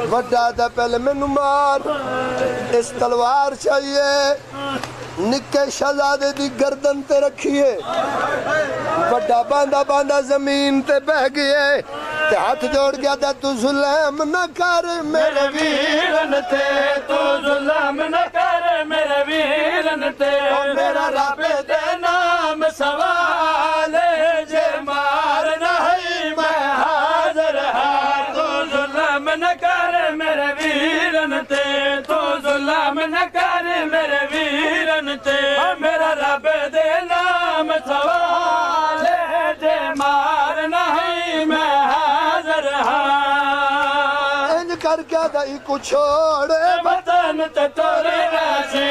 वड्डा दा पहले मैनू मार, इस तलवार चाहिए निक्के शहजादे दी गर्दन ते रखिए। वड्डा बांदा बांदा जमीन ते बह गए ते हाथ जोड़ गया दा तू जुल्म न कर मेरे वीरन ते, तू जुल्म न कर मेरे वीरन ते, मेरा रब दे नाम सवाल जे मार नहीं मैं हाजिर हां। तू जुल्म न कर मेरे वीरन ते, तू जुल्म न कर मेरे वीरन ते, मेरा रब दे नाम सवाल जे मार नहीं मैं हाजिर हां। इंज कर क्या दई को छोड़ वतन ते तोरे वैसे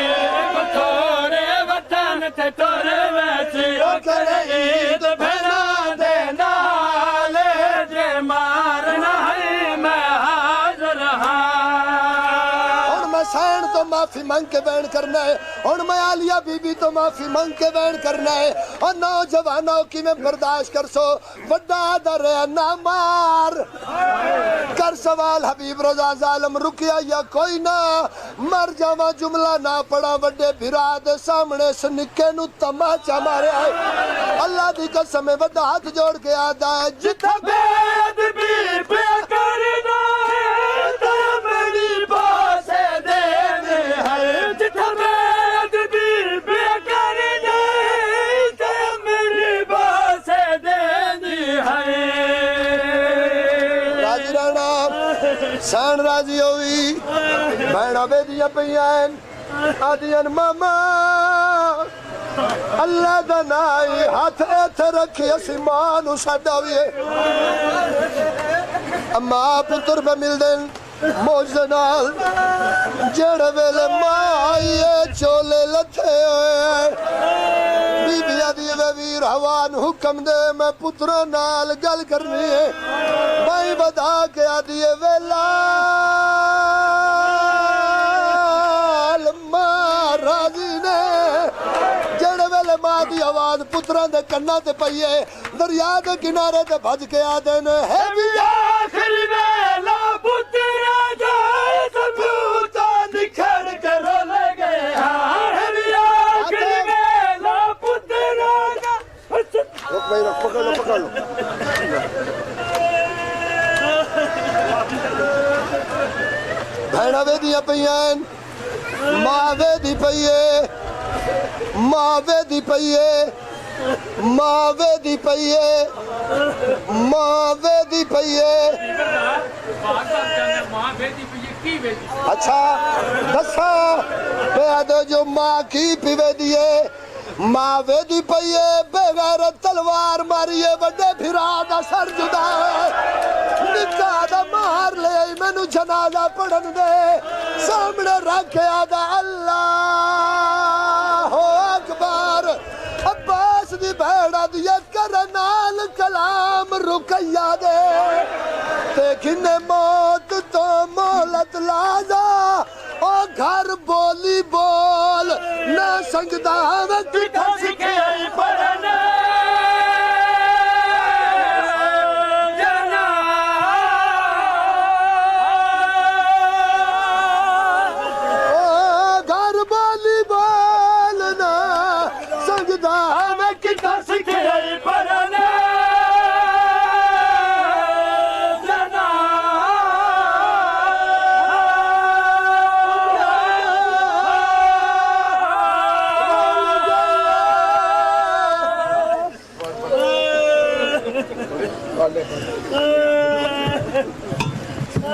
छोड़े, वतन ते तोरे वैसे करे ईद भेना दे नाल जे मार नहीं मैं हाजिर हां। हुण मैं सैन तो माफी मांग के बैन करना है, हुण मैं आलिया बीबी तो माफी मांग के बैन करना है। और नौजवानों की मैं बर्दाश्त कर सो, वड्डा दर ना मार कर सवाल हबीब रजा जालम रुकिया या कोई ना मर जावा जुमला ना पड़ा वड्डे भिरा दे सामने सनिके नु तमाचा मारिया। अल्लाह दी कसम वड्डा हाथ जोड़ के आदा है जिथे बेअदबी पे करना तो मेरी बात दे दे है, जिथे बेअदबी पे करना तो मेरी बात दे दी है। राजी रहना सैन राजी होई भैणा बेदियां पईयां आदियन मामा अल्लाह दा नाई हाथ इत्थे रखी असी मां नू छड्डावीए। अम्मा पुत्र पे मिलदे मौज दे नाल जेड़े वेले मां आईए चोले लथे होए बीबिया दी वे वीर हवा नू हुक्म दे मैं पुत्रा नाल गल करनी है। भाई बता के आदि वेला राजी ने जेड़े वेले मां दी आवाज पुत्रां दे कन्नां ते पईए दरिया दे किनारे ते भज के आदे ने है भी आखिरी वेला पुत्रा जाए सबूता निखर के रोल गए हां। है भी आखिरी वेला पुत्रा रुक भाई रुक पकड़ लो भैणा वेदियां पईयां मां वेदी पईए मां वेदी पईए मां वेदी पईए मां वेदी पईए। अच्छा दसा पे जो मां की पिवे दिए मां वेदी पईए बगैर तलवार मारिए वड्डे फिरा दा सर जुदा निका दा मार ले मैनू जनाजा पढ़न दे सामने रखे आदा अल्लाह हो अकबर। अब्बास दी भैड़ा दिया कर नाल कलाम रुकैया दे ते किन्ने मौत तो मोहलत लाजा ओ घर बोली बोल ना संगदा वे धस के पढ़ना